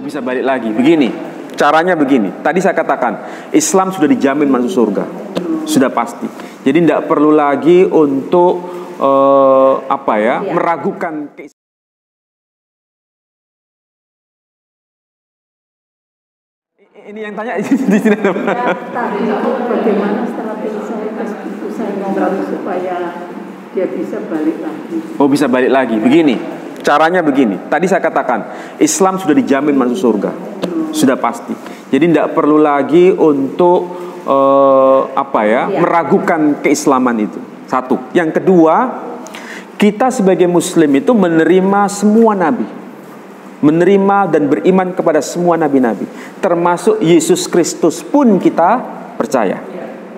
bisa balik lagi. Begini, caranya begini. Tadi saya katakan, Islam sudah dijamin masuk surga, sudah pasti. Jadi tidak perlu lagi untuk meragukan keislaman. Ini yang tanya di sini. Ya, tadi bagaimana strategi saya ngobrol supaya dia bisa balik lagi. Oh, bisa balik lagi. Begini, caranya begini. Tadi saya katakan, Islam sudah dijamin masuk surga, sudah pasti. Jadi tidak perlu lagi untuk meragukan keislaman itu. Satu. Yang kedua, kita sebagai Muslim itu menerima semua nabi, menerima dan beriman kepada semua nabi-nabi, termasuk Yesus Kristus pun kita percaya.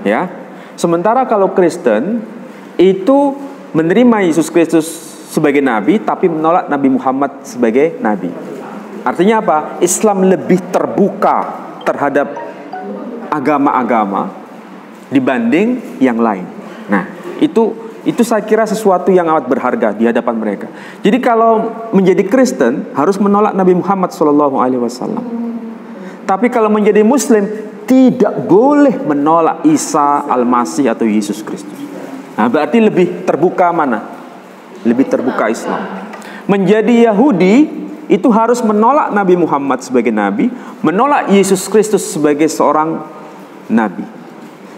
Ya. Sementara kalau Kristen itu menerima Yesus Kristus sebagai nabi, tapi menolak Nabi Muhammad sebagai nabi. Artinya apa? Islam lebih terbuka terhadap agama-agama dibanding yang lain. Nah, itu saya kira sesuatu yang amat berharga di hadapan mereka. Jadi kalau menjadi Kristen harus menolak Nabi Muhammad SAW. Tapi kalau menjadi Muslim tidak boleh menolak Isa Al-Masih atau Yesus Kristus. Nah, berarti lebih terbuka mana? Lebih terbuka Islam. Menjadi Yahudi itu harus menolak Nabi Muhammad sebagai nabi, menolak Yesus Kristus sebagai seorang nabi.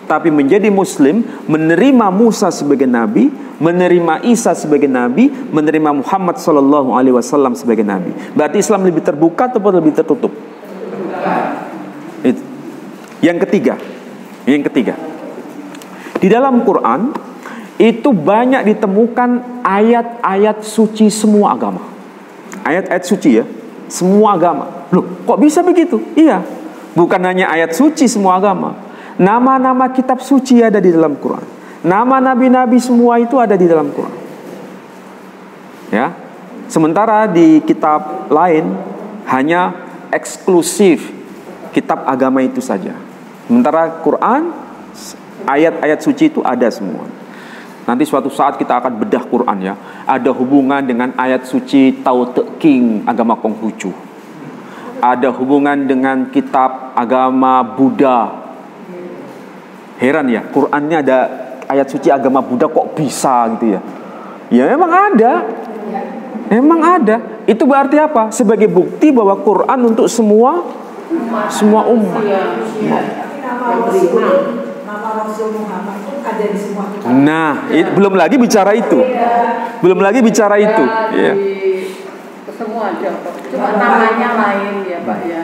Tapi menjadi Muslim, menerima Musa sebagai nabi, menerima Isa sebagai nabi, menerima Muhammad SAW sebagai nabi. Berarti Islam lebih terbuka atau lebih tertutup? Itu. Yang ketiga, di dalam Quran itu banyak ditemukan ayat-ayat suci semua agama. Ayat-ayat suci ya, semua agama. Loh, kok bisa begitu? Iya, bukan hanya ayat suci semua agama. Nama-nama kitab suci ada di dalam Quran. Nama nabi-nabi semua itu ada di dalam Quran. Ya. Sementara di kitab lain hanya eksklusif kitab agama itu saja. Sementara Quran ayat-ayat suci itu ada semua. Nanti suatu saat kita akan bedah Quran ya. Ada hubungan dengan ayat suci Tao Te King agama Konghucu. Ada hubungan dengan kitab agama Buddha. Heran ya, Qurannya ada ayat suci agama Buddha kok bisa gitu ya. Ya memang ada. Memang ada. Itu berarti apa? Sebagai bukti bahwa Quran untuk semua umat. Nah, belum lagi bicara itu. Ya. Semua ada, cuma namanya lain ya Pak ya.